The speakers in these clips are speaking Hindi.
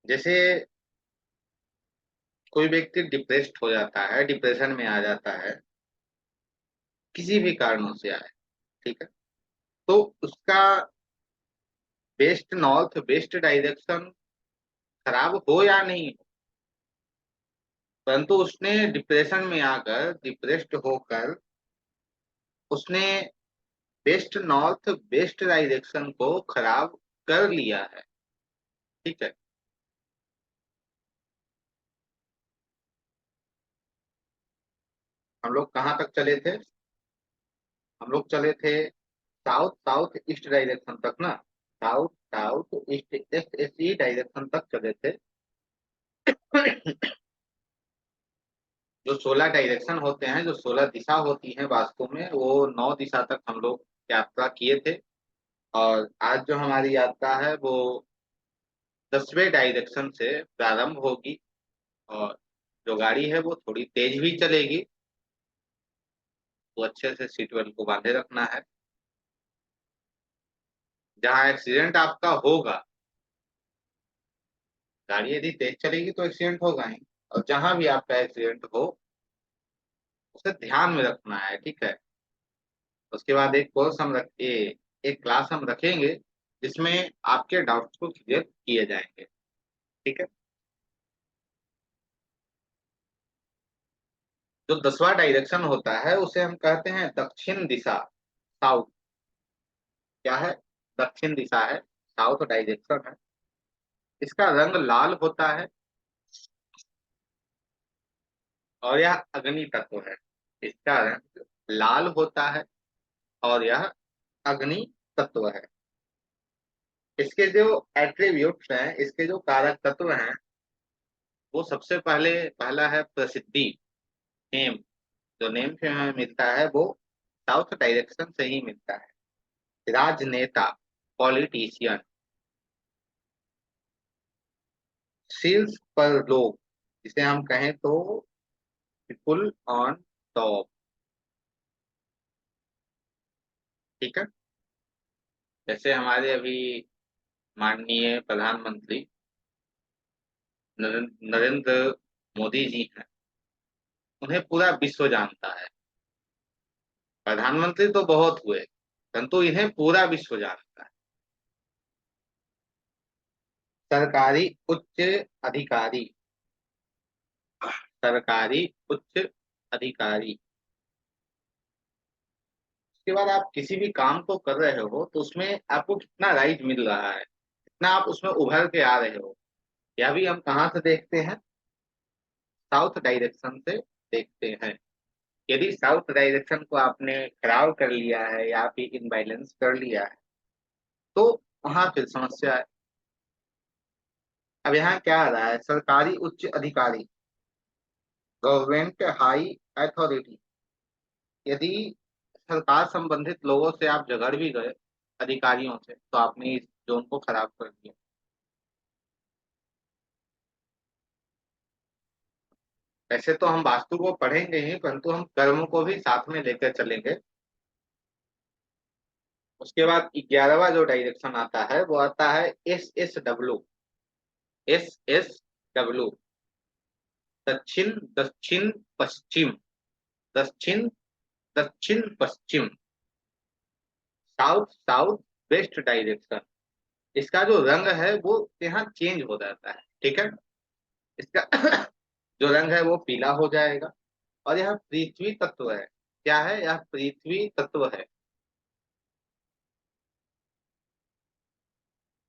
जैसे कोई व्यक्ति डिप्रेस्ड हो जाता है, डिप्रेशन में आ जाता है, किसी भी कारणों से आए, ठीक है, तो उसका बेस्ट नॉर्थ बेस्ट डायरेक्शन खराब हो या नहीं हो, परंतु उसने डिप्रेशन में आकर, डिप्रेस्ड होकर, उसने बेस्ट नॉर्थ बेस्ट डायरेक्शन को खराब कर लिया है, ठीक है। हम लोग कहाँ तक चले थे? हम लोग चले थे साउथ साउथ ईस्ट डायरेक्शन तक ना। साउथ साउथ ईस्ट ईस्ट इसी डायरेक्शन तक चले थे। जो 16 डायरेक्शन होते हैं, जो 16 दिशा होती हैं, वास्तव में वो 9 दिशा तक हम लोग यात्रा किए थे। और आज जो हमारी यात्रा है वो 10वें डायरेक्शन से प्रारंभ होगी। और जो गाड़ी है वो थोड़ी तेज भी चलेगी, तो अच्छे से सीट बेल्ट को बांधे रखना है। जहाँ एक्सीडेंट आपका होगा, गाड़ी यदि तेज चलेगी तो एक्सीडेंट होगा ही। और जहां भी आपका एक्सीडेंट हो, उसे ध्यान में रखना है, ठीक है। उसके बाद एक कोर्स हम एक क्लास हम रखेंगे, जिसमें आपके डाउट्स को क्लियर किए जाएंगे, ठीक है। जो 10वां डायरेक्शन होता है उसे हम कहते हैं दक्षिण दिशा, साउथ। क्या है? दक्षिण दिशा है, साउथ डायरेक्शन है। इसका रंग लाल होता है और यह अग्नि तत्व है। इसका रंग लाल होता है और यह अग्नि तत्व है। इसके जो एट्रीब्यूट्स हैं, इसके जो कारक तत्व हैं, वो सबसे पहला है प्रसिद्धि, फेम। जो नेम फेम हमें मिलता है वो साउथ डायरेक्शन से ही मिलता है। राजनेता, पॉलिटिशियन, शीर्ष पर लोग, जिसे हम कहें तो पीपुल ऑन टॉप, ठीक है। जैसे हमारे अभी माननीय प्रधानमंत्री नरेंद्र मोदी जी हैं, उन्हें पूरा विश्व जानता है। प्रधानमंत्री तो बहुत हुए, परंतु इन्हें पूरा विश्व जानता है। सरकारी उच्च अधिकारी, सरकारी उच्च अधिकारी। उसके बाद आप किसी भी काम को कर रहे हो तो उसमें आपको कितना राइट मिल रहा है, कितना आप उसमें उभर के आ रहे हो, यह भी हम कहाँ से देखते हैं? साउथ डायरेक्शन से देखते हैं। यदि साउथ डायरेक्शन को आपने खराब कर लिया है या फिर इनबैलेंस कर लिया है, तो वहां फिर समस्या है। अब यहाँ क्या आ रहा है? सरकारी उच्च अधिकारी, गवर्नमेंट हाई अथॉरिटी। यदि सरकार संबंधित लोगों से आप झगड़ भी गए, अधिकारियों से, तो आपने इस जोन को खराब कर दिया। वैसे तो हम वास्तु को पढ़ेंगे ही, परंतु हम कर्म को भी साथ में लेकर चलेंगे। उसके बाद 11वां जो डायरेक्शन आता है वो आता है SSW। SSW, दक्षिण दक्षिण पश्चिम, दक्षिण दक्षिण पश्चिम, साउथ साउथ वेस्ट डायरेक्शन। इसका जो रंग है वो यहाँ चेंज हो जाता है, ठीक है। इसका जो रंग है वो पीला हो जाएगा। और यह पृथ्वी तत्व है। क्या है? यह पृथ्वी तत्व है।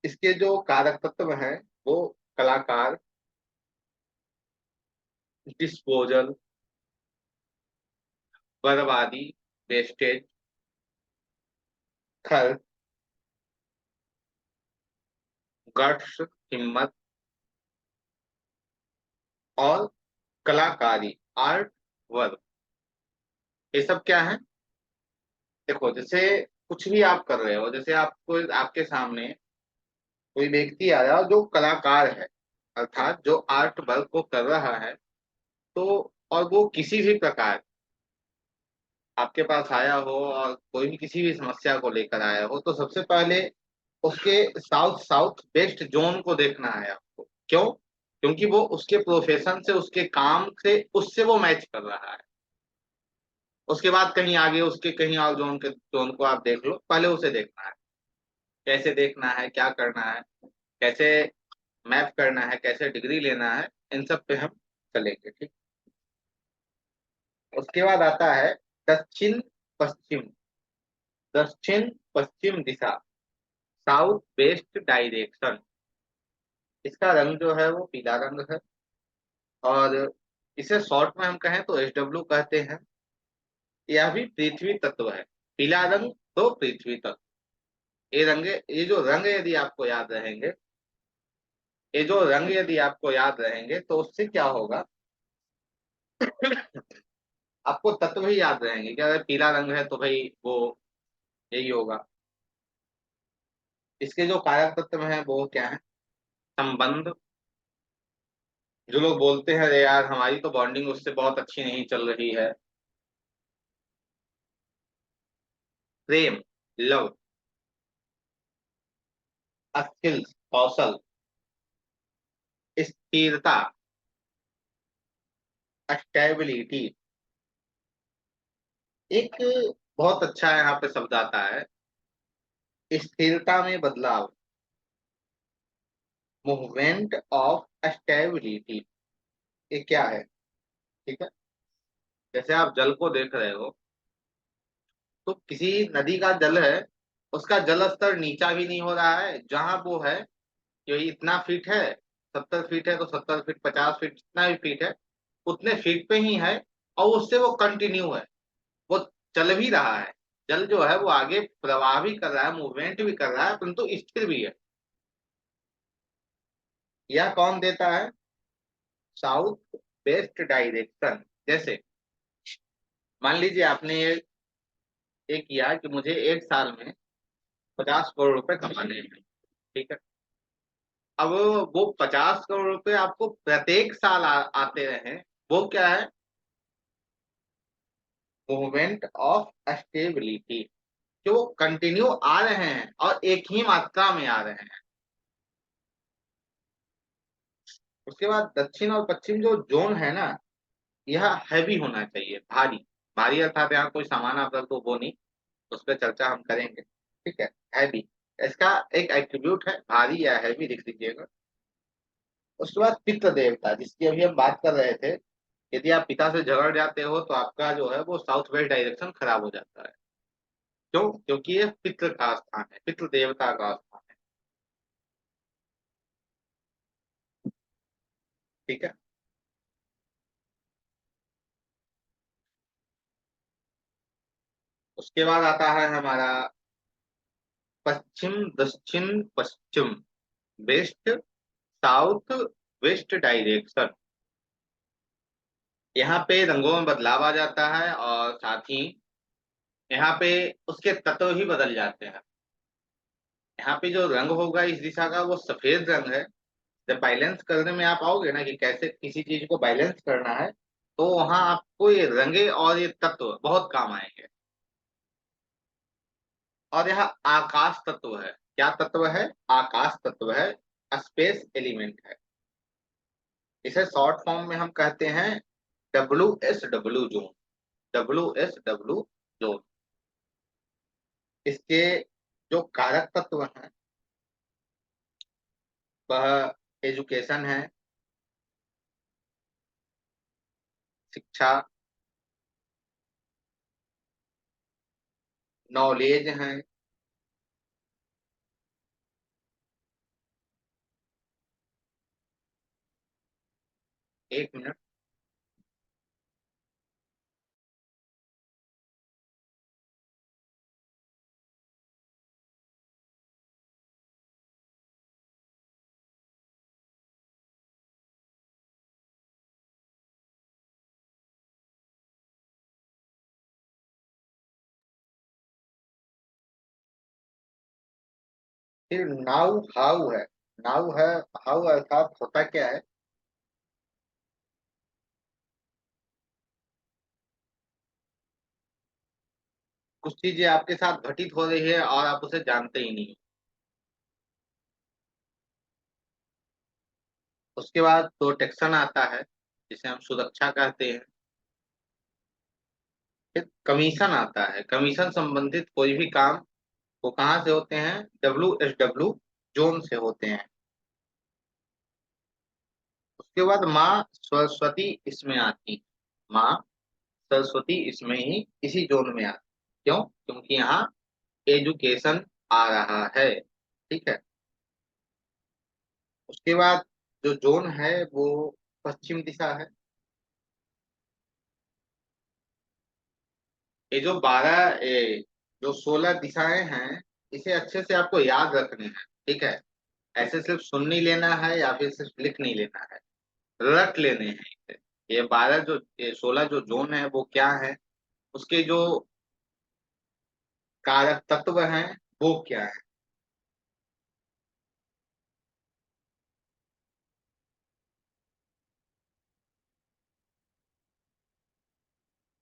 इसके जो कारक तत्व हैं वो कलाकार, डिस्पोजल, बर्बादी, वेस्टेज, खर्च, गट्स, हिम्मत, और कलाकारी, आर्ट वर्क। ये सब क्या है? देखो, जैसे कुछ भी आप कर रहे हो, जैसे आपको आपके सामने कोई व्यक्ति आ रहा है जो कलाकार है, अर्थात जो आर्ट वर्क को कर रहा है, तो और वो किसी भी प्रकार आपके पास आया हो और कोई भी किसी भी समस्या को लेकर आया हो, तो सबसे पहले उसके साउथ साउथ वेस्ट जोन को देखना है आपको। क्यों? क्योंकि वो उसके प्रोफेशन से, उसके काम से, उससे वो मैच कर रहा है। उसके बाद कहीं आगे उसके कहीं और जोन को आप देख लो, पहले उसे देखना है। कैसे देखना है, क्या करना है, कैसे मैप करना है, कैसे डिग्री लेना है, इन सब पे हम चलेंगे, ठीक। उसके बाद आता है दक्षिण पश्चिम। दक्षिण पश्चिम दिशा, साउथ वेस्ट डायरेक्शन। इसका रंग जो है वो पीला रंग है, और इसे शॉर्ट में हम कहें तो SW कहते हैं। यह भी पृथ्वी तत्व है। पीला रंग तो पृथ्वी तत्व। ये जो रंग यदि आपको याद रहेंगे, ये जो रंग यदि आपको याद रहेंगे तो उससे क्या होगा, आपको तत्व ही याद रहेंगे कि अगर पीला रंग है तो भाई वो यही होगा। इसके जो कारक तत्व हैं वो क्या है? संबंध। जो लोग बोलते हैं अरे यार हमारी तो बॉन्डिंग उससे बहुत अच्छी नहीं चल रही है। प्रेम, लव, स्किल्स, कौशल, स्थिरता, स्टेबिलिटी। एक बहुत अच्छा यहाँ पे शब्द आता है, स्थिरता में बदलाव, मूवमेंट ऑफ स्टेबिलिटी। ये क्या है? ठीक है, जैसे आप जल को देख रहे हो, तो किसी नदी का जल है, उसका जल स्तर नीचा भी नहीं हो रहा है, जहां वो है कि इतना फीट है, 70 फीट है तो 70 फीट, 50 फीट, जितना भी फीट है उतने फीट पे ही है, और उससे वो कंटिन्यू है, वो चल भी रहा है। जल जो है वो आगे प्रवाह भी कर रहा है, मूवमेंट भी कर रहा है, परंतु स्थिर भी है। यह कौन देता है? South west direction. जैसे मान लीजिए आपने ये किया कि मुझे एक साल में 50 करोड़ रुपए कमाने हैं, ठीक है। अब वो 50 करोड़ रुपए आपको प्रत्येक साल आते रहे, वो क्या है? मूवमेंट ऑफ स्टेबिलिटी, कि वो कंटिन्यू आ रहे हैं और एक ही मात्रा में आ रहे हैं। उसके बाद दक्षिण और पश्चिम जो जोन है ना, यह हैवी होना चाहिए, भारी। भारी अर्थात यहाँ कोई सामान आप रख दो वो नहीं, उस पर चर्चा हम करेंगे, ठीक है। हैवी, इसका एक एट्रीब्यूट है, भारी या हैवी, लिख दीजिएगा। उसके बाद पितृ देवता, जिसकी अभी हम बात कर रहे थे। यदि आप पिता से झगड़ जाते हो तो आपका जो है वो साउथ वेस्ट डायरेक्शन खराब हो जाता है। क्यों? क्योंकि ये पितृ का स्थान है, पितृ देवता का स्थान है, ठीक है। उसके बाद आता है हमारा पश्चिम, दक्षिण, पश्चिम, वेस्ट, साउथ वेस्ट डायरेक्शन। यहाँ पे रंगों में बदलाव आ जाता है, और साथ ही यहाँ पे उसके तत्व भी बदल जाते हैं। यहाँ पे जो रंग होगा इस दिशा का वो सफेद रंग है। जब बैलेंस करने में आप आओगे ना कि कैसे किसी चीज को बैलेंस करना है, तो वहां आपको ये रंगे और ये तत्व बहुत काम आएंगे। और यह आकाश तत्व है। क्या तत्व है? आकाश तत्व है, स्पेस एलिमेंट है। इसे शॉर्ट फॉर्म में हम कहते हैं WSW जोन। WSW zone. इसके जो कारक तत्व हैं वह एजुकेशन है, शिक्षा, नॉलेज है। 1 मिनट। फिर नाउ हाउ है। नाउ है, हाउ अर्थात होता क्या है? कुछ चीजें आपके साथ घटित हो रही है और आप उसे जानते ही नहीं। उसके बाद प्रोटेक्शन आता है, जिसे हम सुरक्षा कहते हैं। फिर कमीशन आता है। कमीशन संबंधित कोई भी काम वो कहाँ से होते हैं? WSW जोन से होते हैं। उसके बाद माँ सरस्वती इसमें आती है। माँ सरस्वती इसमें ही इसी जोन में आती। क्यों? क्योंकि यहाँ एजुकेशन आ रहा है। ठीक है। उसके बाद जो जोन है वो पश्चिम दिशा है। ये जो 16 दिशाएं हैं, इसे अच्छे से आपको याद रखने हैं। ठीक है। ऐसे सिर्फ सुन नहीं लेना है या फिर सिर्फ लिख नहीं लेना है, रट लेने हैं इसे। ये 16 जो जोन है वो क्या है, उसके जो कारक तत्व हैं वो क्या है।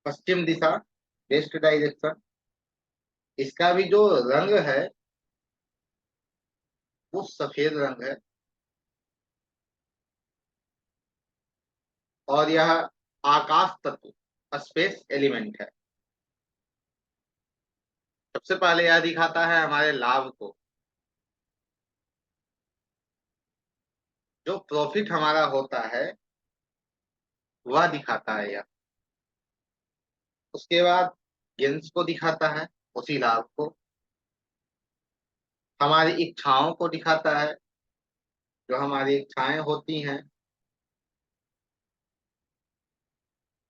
पश्चिम दिशा, वेस्ट डायरेक्शन। इसका भी जो रंग है वो सफेद रंग है, और यह आकाश तत्व, स्पेस एलिमेंट है। सबसे पहले यह दिखाता है हमारे लाभ को, जो प्रॉफिट हमारा होता है वह दिखाता है यह। उसके बाद गेंस को दिखाता है, उसी लाभ को। हमारी इच्छाओं को दिखाता है, जो हमारी इच्छाएं होती हैं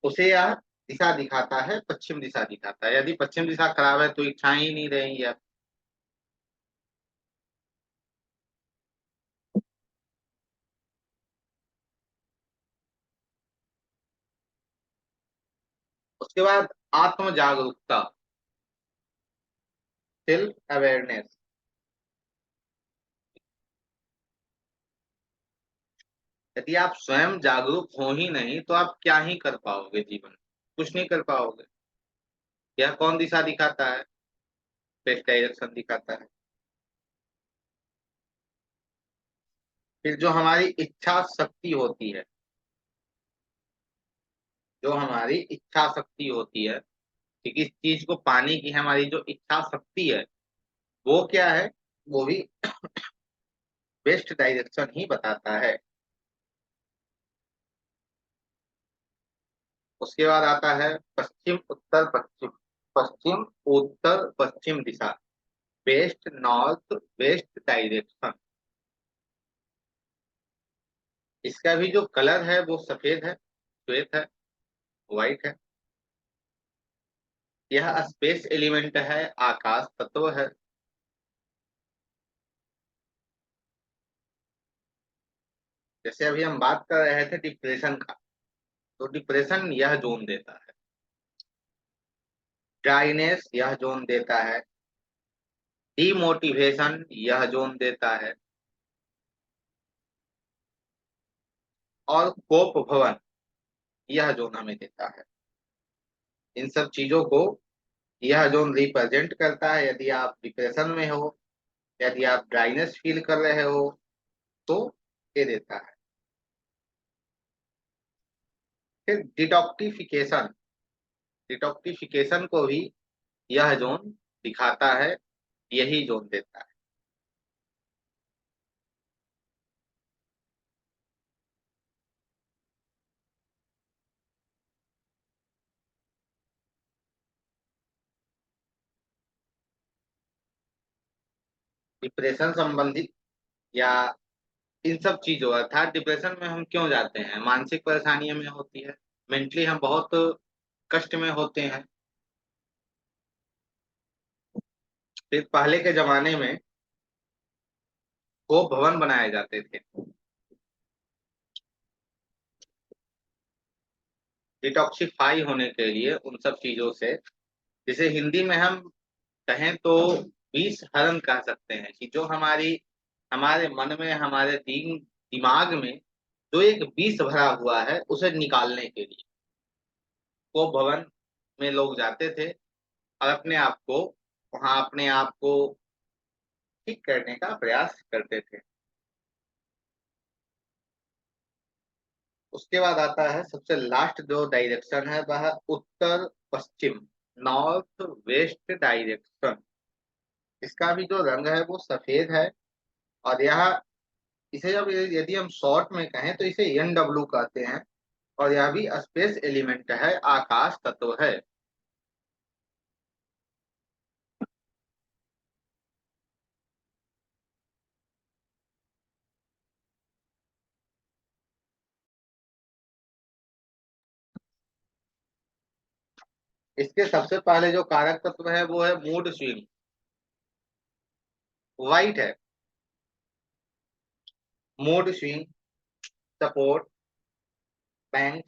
उसे यह दिशा दिखाता है, पश्चिम दिशा दिखाता है। यदि पश्चिम दिशा खराब है तो इच्छाएं ही नहीं रहेंगी अब। उसके बाद आत्म जागरूकता, सेल्फ अवेयरनेस। यदि आप स्वयं जागरूक हो ही नहीं तो आप क्या ही कर पाओगे जीवन में? कुछ नहीं कर पाओगे। यह कौन दिशा दिखाता है? स्पेस डायरेक्शन दिखाता है। फिर जो हमारी इच्छा शक्ति होती है, जो हमारी इच्छा शक्ति होती है कि किस चीज को पाने की हमारी जो इच्छा शक्ति है वो क्या है, वो भी वेस्ट डायरेक्शन ही बताता है। उसके बाद आता है पश्चिम उत्तर पश्चिम। पश्चिम उत्तर पश्चिम दिशा, वेस्ट नॉर्थ वेस्ट डायरेक्शन। इसका भी जो कलर है वो सफेद है, श्वेत है, व्हाइट है। यह स्पेस एलिमेंट है, आकाश तत्व है। जैसे अभी हम बात कर रहे थे डिप्रेशन का, तो डिप्रेशन यह जोन देता है। ड्राइनेस यह जोन देता है। डीमोटिवेशन यह जोन देता है। और कोप भवन यह जोन हमें देता है। इन सब चीजों को यह जोन रिप्रेजेंट करता है। यदि आप डिप्रेशन में हो, यदि आप ड्राइनेस फील कर रहे हो, तो ये देता है। फिर डिटॉक्टिफिकेशन, डिटॉक्टिफिकेशन को भी यह जोन दिखाता है, यही जोन देता है। डिप्रेशन संबंधित या इन सब चीजों, अर्थात डिप्रेशन में हम क्यों जाते हैं? मानसिक परेशानी हमें होती है, मेंटली हम बहुत कष्ट में होते हैं। फिर पहले के जमाने में को भवन बनाए जाते थे डिटॉक्सिफाई होने के लिए उन सब चीजों से, जिसे हिंदी में हम कहें तो विष हरण कह सकते हैं। कि जो हमारे मन में, हमारे दिमाग में जो एक विष भरा हुआ है उसे निकालने के लिए को भवन में लोग जाते थे और अपने आप को वहां अपने आप को ठीक करने का प्रयास करते थे। उसके बाद आता है सबसे लास्ट जो डायरेक्शन है वह है उत्तर पश्चिम, नॉर्थ वेस्ट डायरेक्शन। इसका भी जो रंग है वो सफेद है। और यह, इसे जब यदि हम शॉर्ट में कहें तो इसे NW कहते हैं। और यह भी स्पेस एलिमेंट है, आकाश तत्व है। इसके सबसे पहले जो कारक तत्व है वो है मूड स्विंग, व्हाइट है। Mood swing, support, bank,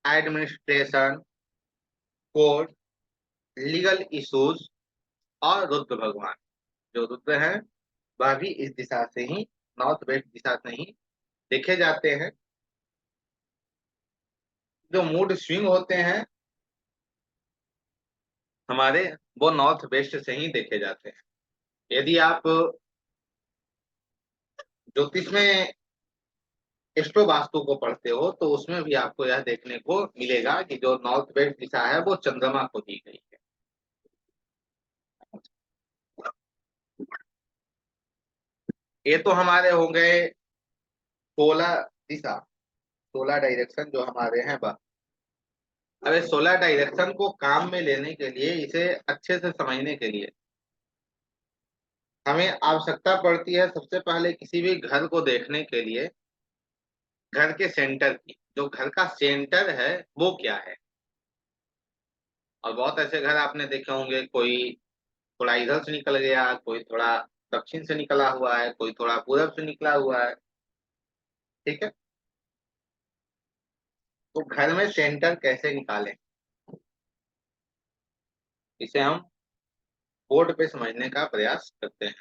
administration, court, legal issues और रुद्र भगवान। जो रुद्र हैं वह भी इस दिशा से ही, नॉर्थ वेस्ट दिशा से ही देखे जाते हैं। जो मूड स्विंग होते हैं हमारे, वो नॉर्थ वेस्ट से ही देखे जाते हैं। यदि आप ज्योतिष में एस्ट्रो वास्तु को पढ़ते हो तो उसमें भी आपको यह देखने को मिलेगा कि जो नॉर्थ वेस्ट दिशा है वो चंद्रमा को दी गई है। ये तो हमारे हो गए 16 दिशा, 16 डायरेक्शन जो हमारे हैं वह। अब इस 16 डायरेक्शन को काम में लेने के लिए, इसे अच्छे से समझने के लिए हमें आवश्यकता पड़ती है सबसे पहले किसी भी घर को देखने के लिए घर के सेंटर की। जो घर का सेंटर है वो क्या है। और बहुत ऐसे घर आपने देखे होंगे, कोई थोड़ा इधर से निकल गया, कोई थोड़ा दक्षिण से निकला हुआ है, कोई थोड़ा पूरब से निकला हुआ है। ठीक है। तो घर में सेंटर कैसे निकालें, इसे हम बोर्ड पे समझने का प्रयास करते हैं।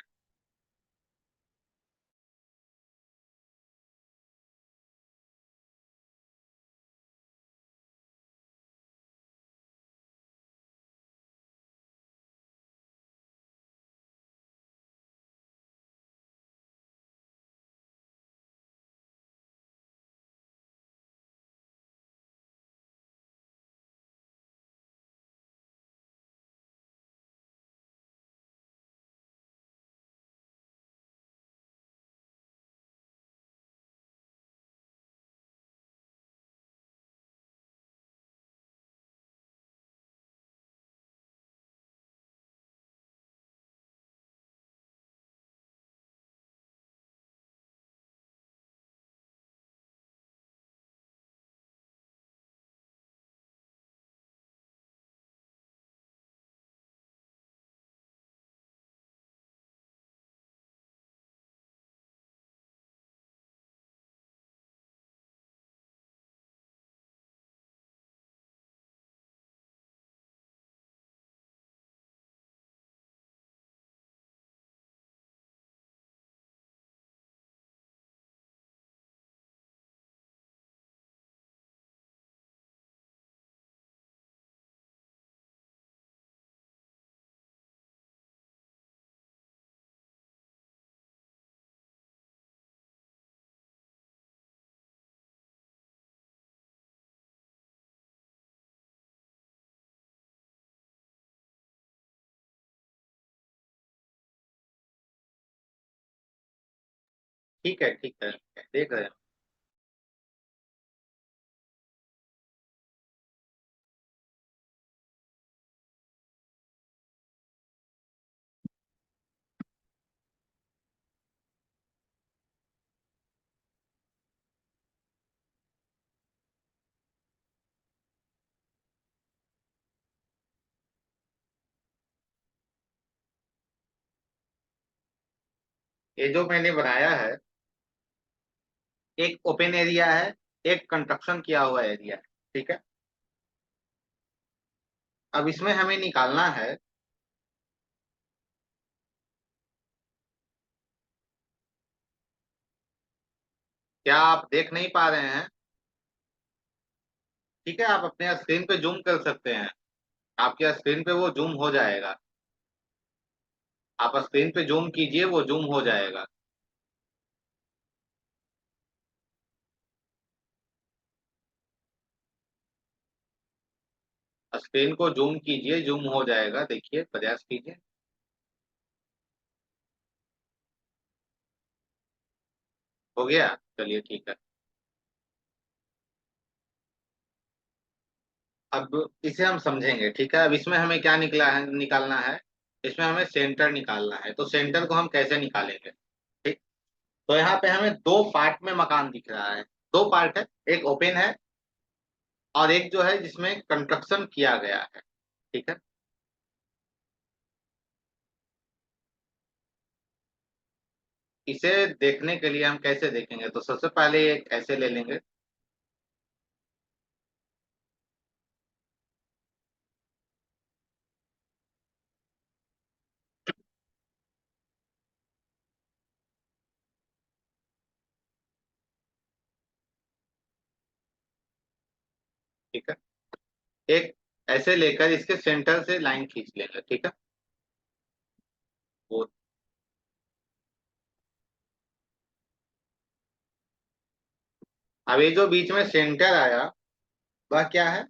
ठीक है, ठीक है, देख रहे हैं। ये जो मैंने बनाया है, एक ओपन एरिया है, एक कंस्ट्रक्शन किया हुआ एरिया है। ठीक है। अब इसमें हमें निकालना है, क्या आप देख नहीं पा रहे हैं? ठीक है, आप अपने स्क्रीन पे जूम कर सकते हैं। आपके स्क्रीन पे वो जूम हो जाएगा। आप स्क्रीन पे जूम कीजिए, वो जूम हो जाएगा। स्क्रीन को जूम कीजिए, जूम हो जाएगा, देखिए प्रयास कीजिए। हो गया, चलिए ठीक है। अब इसे हम समझेंगे, ठीक है। अब इसमें हमें क्या निकला है, निकालना है। इसमें हमें सेंटर निकालना है, तो सेंटर को हम कैसे निकालेंगे? ठीक। तो यहाँ पे हमें दो पार्ट में मकान दिख रहा है। दो पार्ट है, एक ओपन है और एक जो है जिसमें कंस्ट्रक्शन किया गया है। ठीक है। इसे देखने के लिए हम कैसे देखेंगे, तो सबसे पहले एक ऐसे ले लेंगे। ठीक है। एक ऐसे लेकर इसके सेंटर से लाइन खींच लेंगे, ठीक है। वो अब ये जो बीच में सेंटर आया, वह क्या है?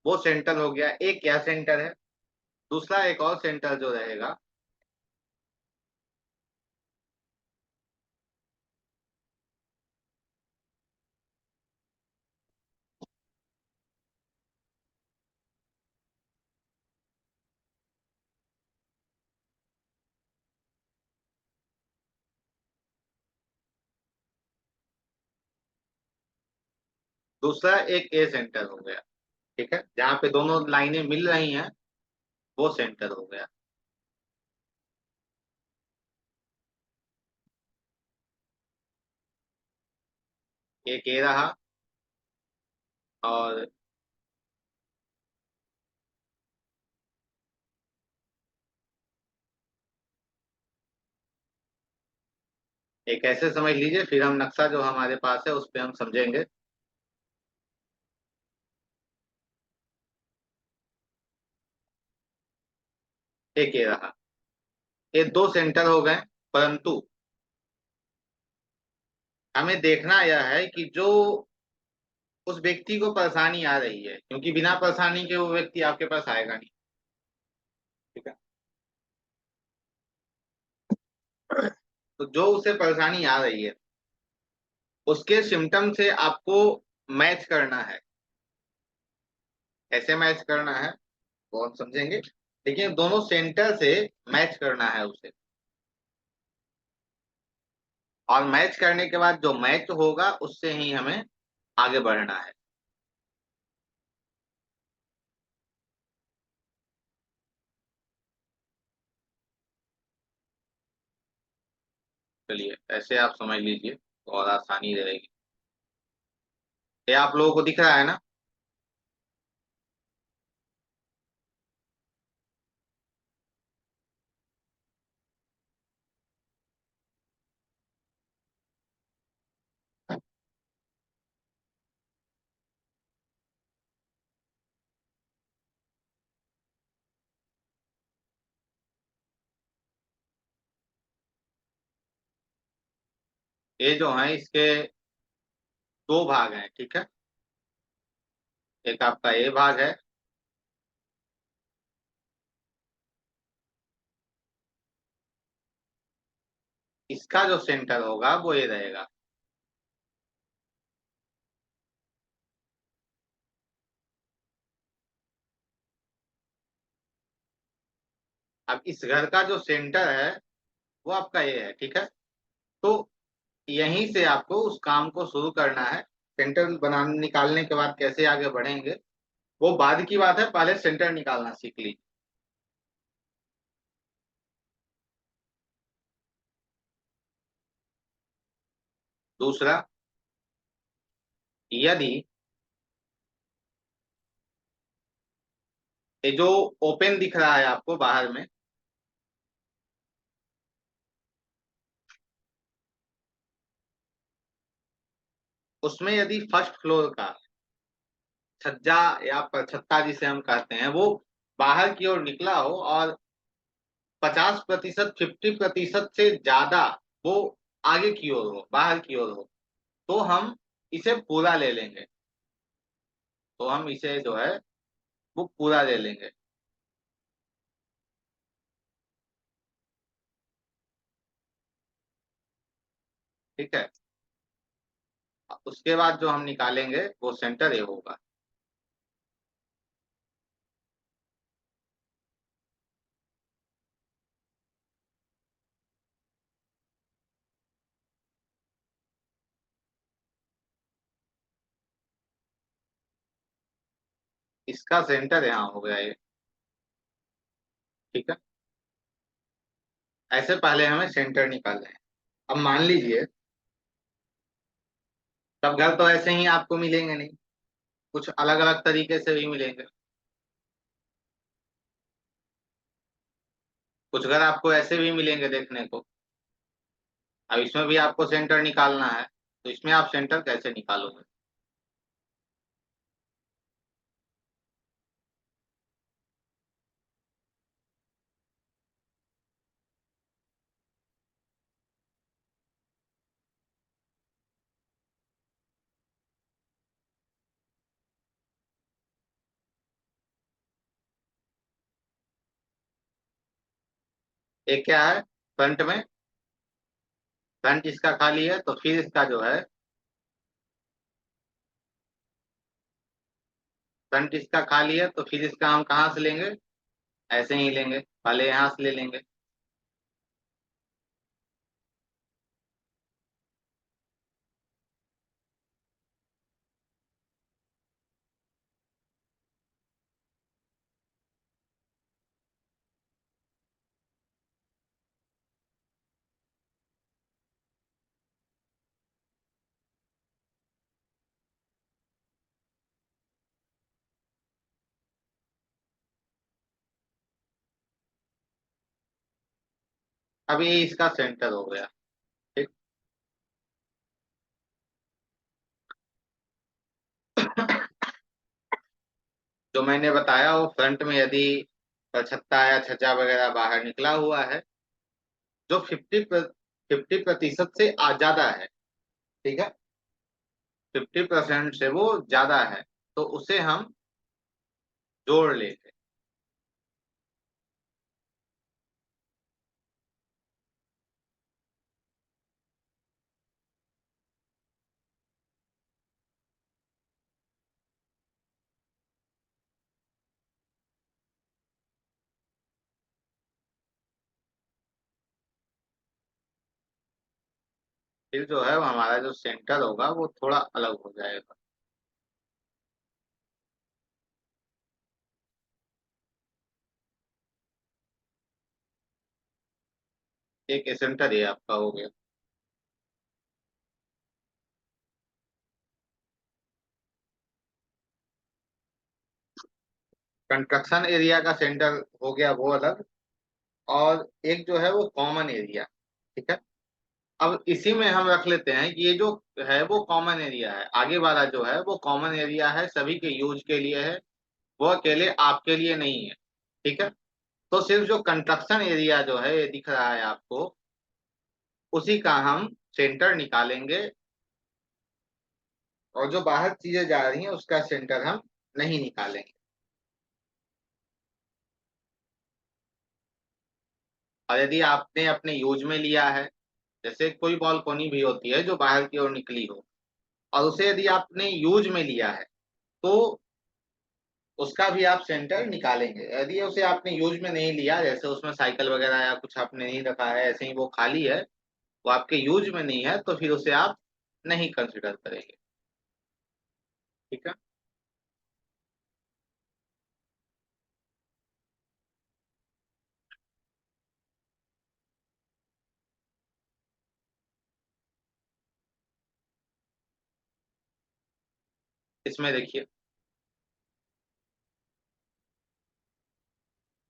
वो सेंटर हो गया। एक क्या सेंटर है? दूसरा एक और सेंटर जो रहेगा। दूसरा एक ए सेंटर हो गया। ठीक है, जहाँ पे दोनों लाइनें मिल रही हैं, वो सेंटर हो गया। एक ए रहा। और एक ऐसे समझ लीजिए, फिर हम नक्शा जो हमारे पास है उस पे हम समझेंगे। एक ए रहा। ये दो सेंटर हो गए, परंतु हमें देखना यह है कि जो उस व्यक्ति को परेशानी आ रही है, क्योंकि बिना परेशानी के वो व्यक्ति आपके पास आएगा नहीं। ठीक है। तो जो उसे परेशानी आ रही है, उसके सिम्टम से आपको मैच करना है। कैसे मैच करना है वो हम समझेंगे, लेकिन दोनों सेंटर से मैच करना है उसे। और मैच करने के बाद जो मैच होगा उससे ही हमें आगे बढ़ना है। चलिए ऐसे आप समझ लीजिए, तो और आसानी रहेगी। ये आप लोगों को दिख रहा है ना? ये जो है इसके दो भाग हैं, ठीक है। एक आपका ए भाग है। इसका जो सेंटर होगा वो ये रहेगा। अब इस घर का जो सेंटर है वो आपका ये है, ठीक है। तो यहीं से आपको उस काम को शुरू करना है। सेंटर बनाने निकालने के बाद कैसे आगे बढ़ेंगे वो बाद की बात है, पहले सेंटर निकालना सीख लीजिए। दूसरा, यदि ये जो ओपन दिख रहा है आपको बाहर में, उसमें यदि फर्स्ट फ्लोर का छज्जा या छत्ता जिसे हम कहते हैं, वो बाहर की ओर निकला हो और 50%, 50% से ज्यादा वो आगे की ओर हो, बाहर की ओर हो, तो हम इसे पूरा ले लेंगे। तो हम इसे जो है वो पूरा ले लेंगे। ठीक है। उसके बाद जो हम निकालेंगे वो सेंटर ए होगा। इसका सेंटर यहाँ हो गया ये। ठीक है। ऐसे पहले हमें सेंटर निकालना है। अब मान लीजिए सब घर तो ऐसे ही आपको मिलेंगे नहीं, कुछ अलग अलग तरीके से भी मिलेंगे। कुछ घर आपको ऐसे भी मिलेंगे देखने को। अब इसमें भी आपको सेंटर निकालना है, तो इसमें आप सेंटर कैसे निकालोगे? एक क्या है, फ्रंट में, फ्रंट इसका खाली है तो फिर इसका जो है, फ्रंट इसका खाली है तो फिर इसका हम कहाँ से लेंगे? ऐसे ही लेंगे, पहले यहाँ से ले लेंगे। अब ये इसका सेंटर हो गया। ठीक। जो मैंने बताया वो फ्रंट में यदि छत्ता या छज्जा वगैरह बाहर निकला हुआ है, जो 50% से ज्यादा है। ठीक है। 50% से वो ज्यादा है, तो उसे हम जोड़ लेंगे। फिर जो है वो हमारा जो सेंटर होगा वो थोड़ा अलग हो जाएगा। एक सेंटर ये आपका हो गया। कंस्ट्रक्शन एरिया का सेंटर हो गया वो अलग, और एक जो है वो कॉमन एरिया। ठीक है। अब इसी में हम रख लेते हैं कि ये जो है वो कॉमन एरिया है, आगे वाला जो है वो कॉमन एरिया है, सभी के यूज के लिए है, वो अकेले आपके लिए नहीं है। ठीक है। तो सिर्फ जो कंस्ट्रक्शन एरिया जो है ये दिख रहा है आपको, उसी का हम सेंटर निकालेंगे, और जो बाहर चीजें जा रही हैं उसका सेंटर हम नहीं निकालेंगे। और यदि आपने अपने यूज में लिया है, जैसे कोई बालकोनी भी होती है जो बाहर की ओर निकली हो, और उसे यदि आपने यूज में लिया है, तो उसका भी आप सेंटर निकालेंगे। यदि उसे आपने यूज में नहीं लिया, जैसे उसमें साइकिल वगैरह या कुछ आपने नहीं रखा है, ऐसे ही वो खाली है, वो आपके यूज में नहीं है, तो फिर उसे आप नहीं कंसिडर करेंगे। ठीक है। इसमें देखिए,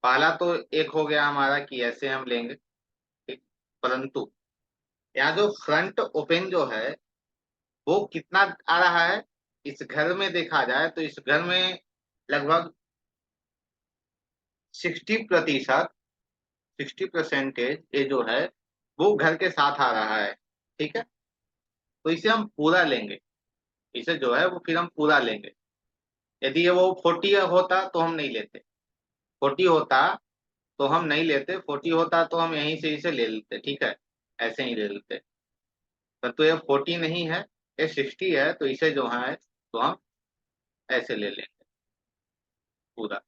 पहला तो एक हो गया हमारा कि ऐसे हम लेंगे। ठीक। परंतु यहाँ जो फ्रंट ओपन जो है वो कितना आ रहा है, इस घर में देखा जाए तो इस घर में लगभग 60%, 60% ये जो है वो घर के साथ आ रहा है। ठीक है। तो इसे हम पूरा लेंगे, इसे जो है वो फिर हम पूरा लेंगे। यदि ये वो 40 होता तो हम नहीं लेते, 40 होता तो हम नहीं लेते, 40 होता तो हम यहीं से इसे ले लेते, ठीक है, ऐसे ही ले लेते। परंतु ये 40 नहीं है, ये 60 है, तो इसे जो है तो हम ऐसे ले लेंगे पूरा।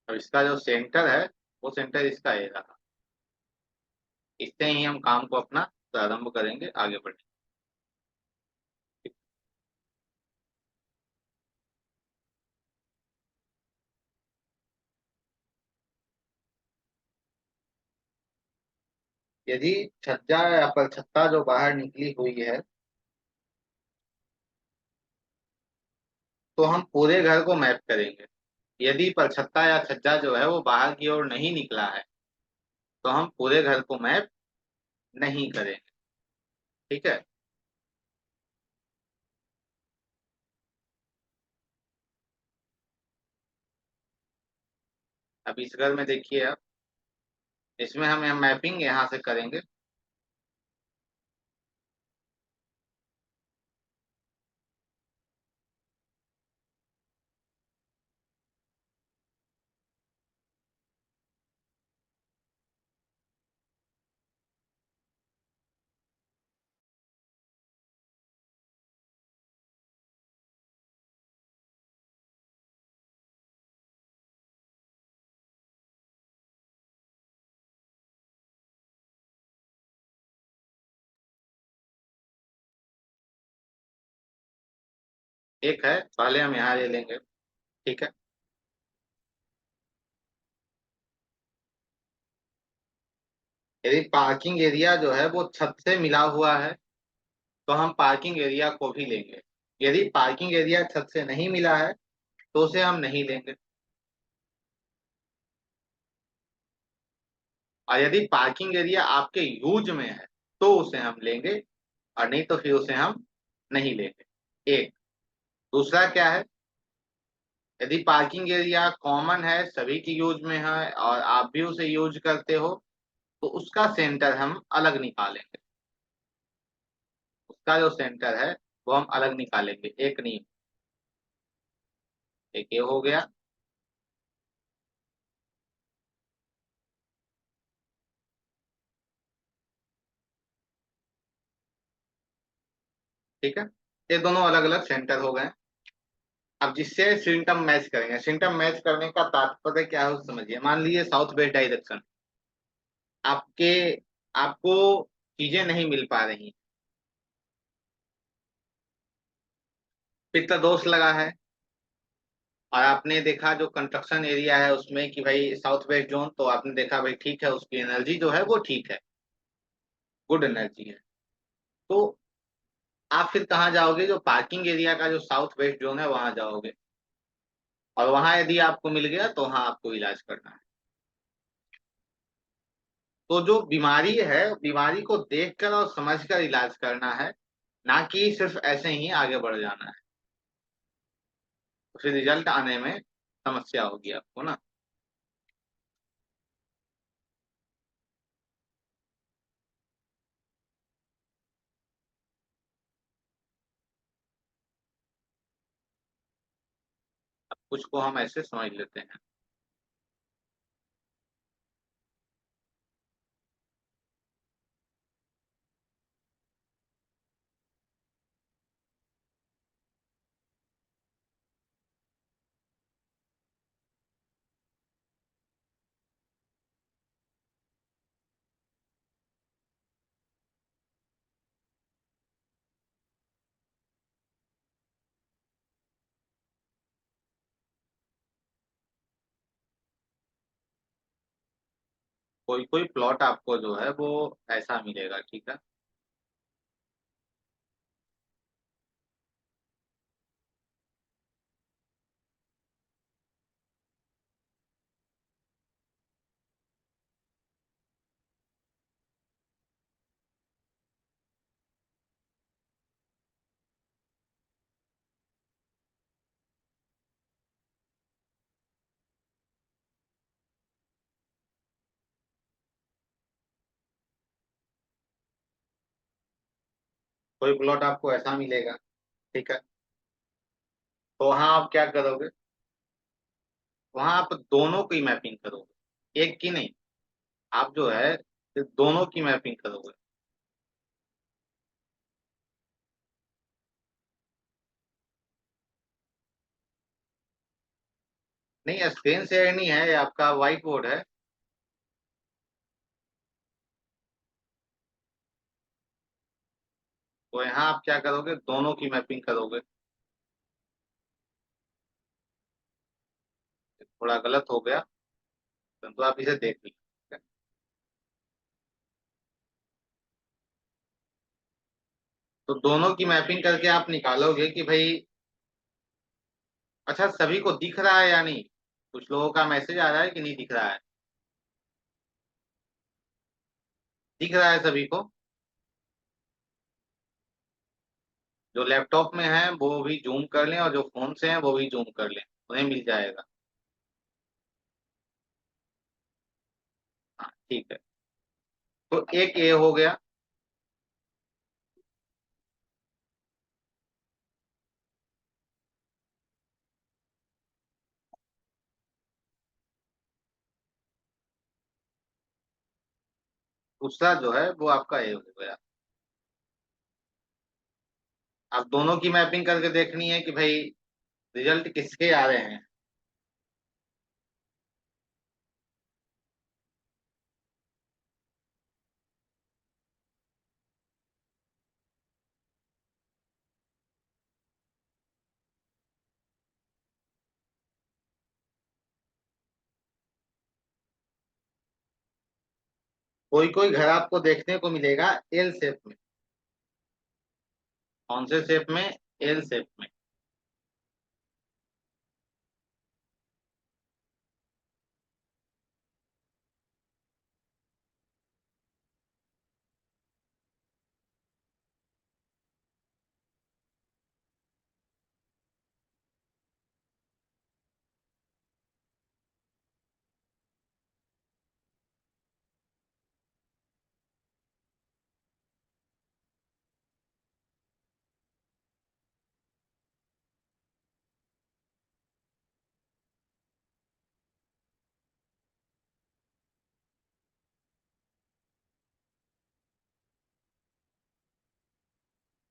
अब इसका जो सेंटर है वो सेंटर इसका ये रहा। इससे ही हम काम को अपना प्रारंभ करेंगे, आगे बढ़ेंगे। यदि छज्जा या परछत्ता जो बाहर निकली हुई है, तो हम पूरे घर को मैप करेंगे। यदि परछत्ता या छज्जा जो है वो बाहर की ओर नहीं निकला है, तो हम पूरे घर को मैप नहीं करेंगे, ठीक है। अब इस घर में देखिए आप, इसमें हम मैपिंग यहाँ से करेंगे। एक है, पहले हम यहाँ ले लेंगे, ठीक है। यदि पार्किंग एरिया जो है वो छत से मिला हुआ है, तो हम पार्किंग एरिया को भी लेंगे। यदि पार्किंग एरिया छत से नहीं मिला है, तो उसे हम नहीं लेंगे। और यदि पार्किंग एरिया आपके यूज में है, तो उसे हम लेंगे, और नहीं तो फिर उसे हम नहीं लेंगे। एक, दूसरा क्या है, यदि पार्किंग एरिया कॉमन है, सभी की यूज में है और आप भी उसे यूज करते हो, तो उसका सेंटर हम अलग निकालेंगे। उसका जो सेंटर है वो हम अलग निकालेंगे, एक नहीं। एक ये हो गया, ठीक है। ये दोनों अलग अलग सेंटर हो गए। अब जिससे सिम्टम मैच करेंगे, सिम्टम मैच करने का तात्पर्य क्या है उसे समझिए। मान लीजिए साउथ वेस्ट डायरेक्शन, आपके आपको चीजें नहीं मिल पा रही, पित्त दोष लगा है, और आपने देखा जो कंस्ट्रक्शन एरिया है उसमें कि भाई साउथ वेस्ट जोन, तो आपने देखा भाई ठीक है, उसकी एनर्जी जो है वो ठीक है, गुड एनर्जी है। तो आप फिर कहाँ जाओगे, जो पार्किंग एरिया का जो साउथ वेस्ट जोन है वहां जाओगे, और वहां यदि आपको मिल गया तो वहां आपको इलाज करना है। तो जो बीमारी है, बीमारी को देखकर और समझकर इलाज करना है, ना कि सिर्फ ऐसे ही आगे बढ़ जाना है। तो फिर रिजल्ट आने में समस्या होगी आपको ना। अब कुछ को हम ऐसे समझ लेते हैं। कोई कोई प्लॉट आपको जो है वो ऐसा मिलेगा, ठीक है। कोई प्लॉट आपको ऐसा मिलेगा, ठीक है। तो वहां आप क्या करोगे, वहां आप दोनों की मैपिंग करोगे, एक की नहीं। आप जो है दोनों की मैपिंग करोगे। नहीं, स्क्रीन शेयर नहीं है, ये आपका व्हाइट बोर्ड है। तो यहाँ आप क्या करोगे, दोनों की मैपिंग करोगे। थोड़ा गलत हो गया, तो आप इसे देख लीजिए। तो दोनों की मैपिंग करके आप निकालोगे कि भाई, अच्छा सभी को दिख रहा है या नहीं। कुछ लोगों का मैसेज आ रहा है कि नहीं दिख रहा है। दिख रहा है सभी को। जो लैपटॉप में है वो भी जूम कर लें, और जो फोन से है वो भी जूम कर लें, उन्हें मिल जाएगा। हाँ ठीक है। तो एक ये हो गया। दूसरा जो है वो आपका ये हो गया। अब दोनों की मैपिंग करके देखनी है कि भाई रिजल्ट किसके आ रहे हैं। कोई कोई घर आपको देखने को मिलेगा एल शेप में। कौन से शेप में, एल शेप में।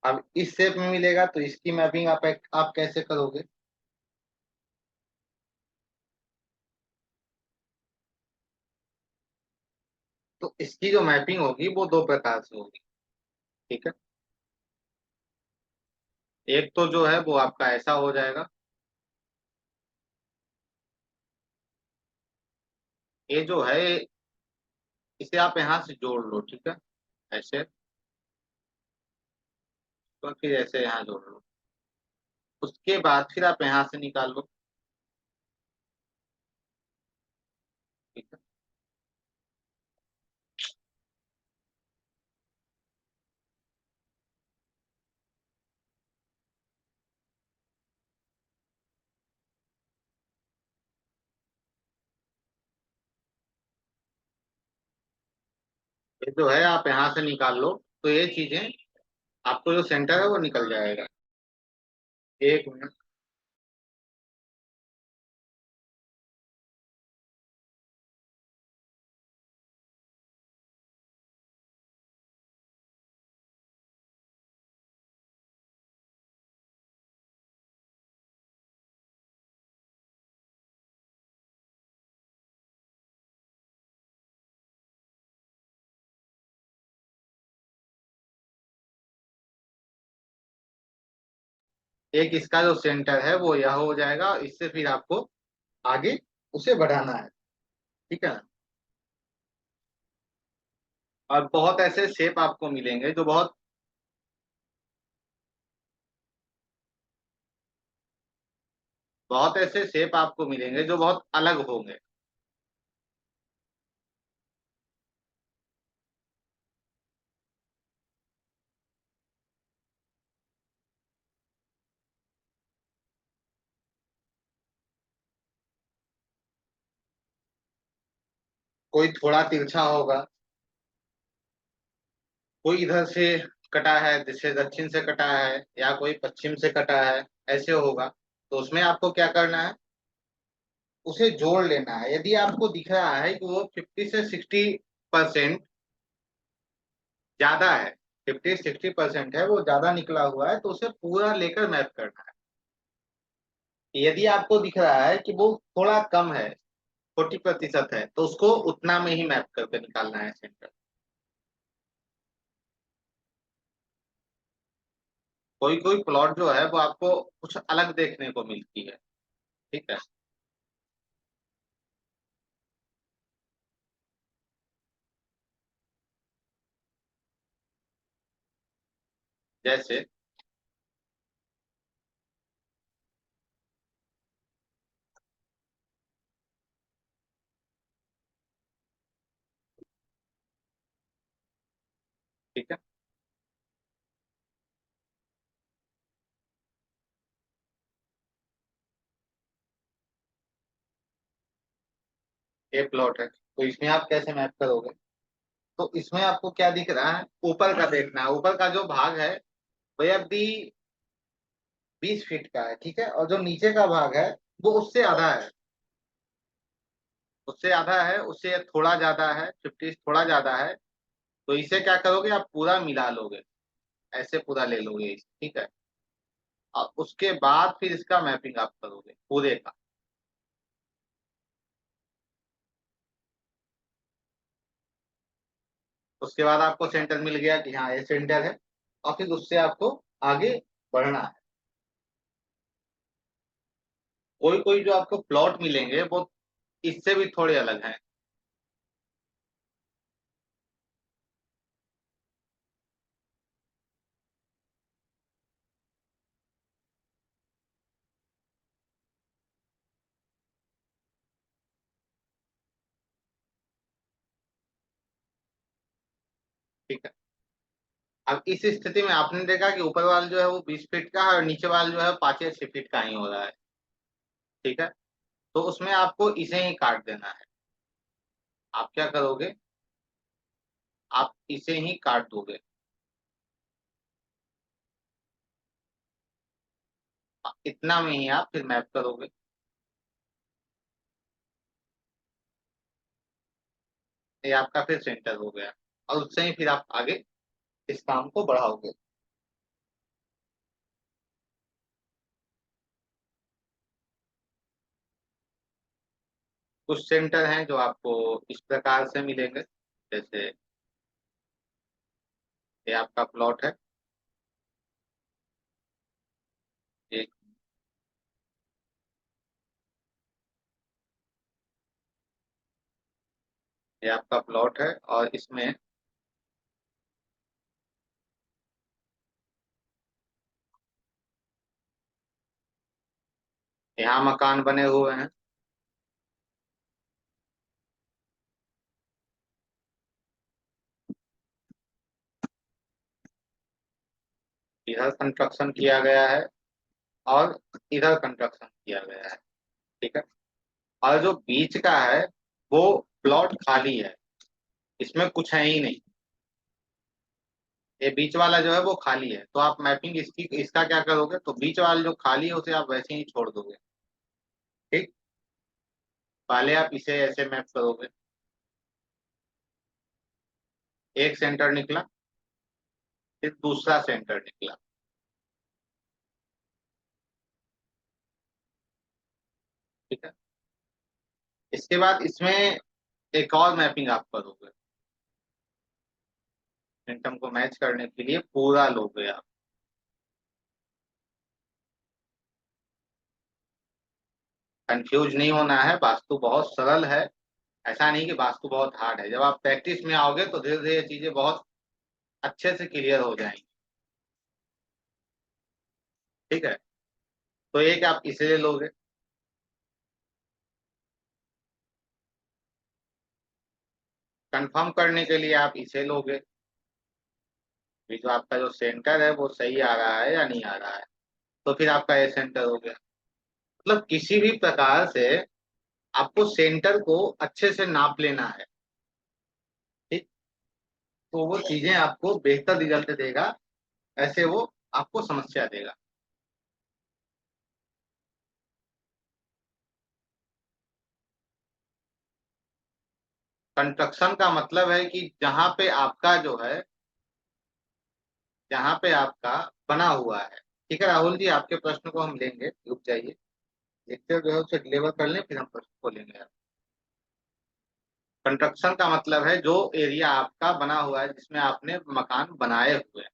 अब इस शेप में मिलेगा तो इसकी मैपिंग आप कैसे करोगे। तो इसकी जो मैपिंग होगी वो दो प्रकार से होगी, ठीक है। एक तो जो है वो आपका ऐसा हो जाएगा। ये जो है इसे आप यहाँ से जोड़ लो, ठीक है। ऐसे। तो फिर ऐसे यहाँ जोड़ लो। उसके बाद फिर आप यहाँ से निकाल लो, ठीक है। ये जो है आप यहाँ से निकाल लो। तो ये चीजें, आपको जो सेंटर है वो निकल जाएगा। एक मिनट। एक इसका जो सेंटर है वो यह हो जाएगा, इससे फिर आपको आगे उसे बढ़ाना है, ठीक है ना। और बहुत ऐसे शेप आपको मिलेंगे जो बहुत, बहुत ऐसे शेप आपको मिलेंगे जो बहुत अलग होंगे। कोई थोड़ा तिरछा होगा, कोई इधर से कटा है, जिससे दक्षिण से कटा है, या कोई पश्चिम से कटा है, ऐसे होगा। तो उसमें आपको क्या करना है, उसे जोड़ लेना है। यदि आपको दिख रहा है कि वो 50 से 60% ज्यादा है, 50-60% है, वो ज्यादा निकला हुआ है, तो उसे पूरा लेकर मैप करना है। यदि आपको दिख रहा है कि वो थोड़ा कम है, 40% है, तो उसको उतना में ही मैप करके निकालना है सेंटर। कोई कोई प्लॉट जो है वो आपको कुछ अलग देखने को मिलती है। ठीक है। जैसे ठीक है, ये प्लॉट है, तो इसमें आप कैसे मैप करोगे? तो इसमें आपको क्या दिख रहा है, ऊपर का देखना है। ऊपर का जो भाग है वह अभी 20 फीट का है, ठीक है, और जो नीचे का भाग है वो उससे आधा है। उससे आधा है, उससे थोड़ा ज्यादा है, 50 थोड़ा ज्यादा है। तो इसे क्या करोगे, आप पूरा मिला लोगे, ऐसे पूरा ले लोगे इसे, ठीक है। और उसके बाद फिर इसका मैपिंग आप करोगे पूरे का। उसके बाद आपको सेंटर मिल गया कि हाँ ये सेंटर है, और फिर उससे आपको आगे बढ़ना है। कोई कोई जो आपको प्लॉट मिलेंगे वो इससे भी थोड़े अलग हैं। ठीक है। अब इस स्थिति में आपने देखा कि ऊपर वाला जो है वो 20 फीट का है, और नीचे वाला जो है 5 या 6 फीट का ही हो रहा है। ठीक है। तो उसमें आपको इसे ही काट देना है। आप क्या करोगे, आप इसे ही काट दोगे। इतना में ही आप फिर मैप करोगे। ये आपका फिर सेंटर हो गया, और उससे ही फिर आप आगे इस काम को बढ़ाओगे। कुछ सेंटर हैं जो आपको इस प्रकार से मिलेंगे। जैसे ये आपका प्लॉट है, एक ये आपका प्लॉट है, और इसमें यहाँ मकान बने हुए हैं। इधर कंस्ट्रक्शन किया गया है, और इधर कंस्ट्रक्शन किया गया है। ठीक है। और जो बीच का है वो प्लॉट खाली है, इसमें कुछ है ही नहीं। ये बीच वाला जो है वो खाली है, तो आप मैपिंग इसकी इसका क्या करोगे, तो बीच वाला जो खाली है उसे आप वैसे ही छोड़ दोगे। ठीक। पहले आप इसे ऐसे मैप करोगे, एक सेंटर निकला, फिर दूसरा सेंटर निकला। ठीक है। इसके बाद इसमें एक और मैपिंग आप करोगे, सेंटम को मैच करने के लिए पूरा लोगे आप। कंफ्यूज नहीं होना है, वास्तु बहुत सरल है। ऐसा नहीं कि वास्तु बहुत हार्ड है। जब आप प्रैक्टिस में आओगे तो धीरे धीरे ये चीजें बहुत अच्छे से क्लियर हो जाएंगी। ठीक है। तो एक आप इसे ले लोगे, कंफर्म करने के लिए आप इसे लोगे, भी जो आपका जो सेंटर है वो सही आ रहा है या नहीं आ रहा है। तो फिर आपका ये सेंटर हो गया। मतलब किसी भी प्रकार से आपको सेंटर को अच्छे से नाप लेना है। ठीक। तो वो चीजें आपको बेहतर रिजल्ट देगा, ऐसे वो आपको समस्या देगा। कंस्ट्रक्शन का मतलब है कि जहाँ पे आपका बना हुआ है। ठीक है राहुल जी, आपके प्रश्न को हम लेंगे, रुक जाइए, लेक्चर जो है उसे डिलीवर कर लें, फिर हम प्रश्न को लेंगे। कंस्ट्रक्शन का मतलब है जो एरिया आपका बना हुआ है, जिसमें आपने मकान बनाए हुए हैं।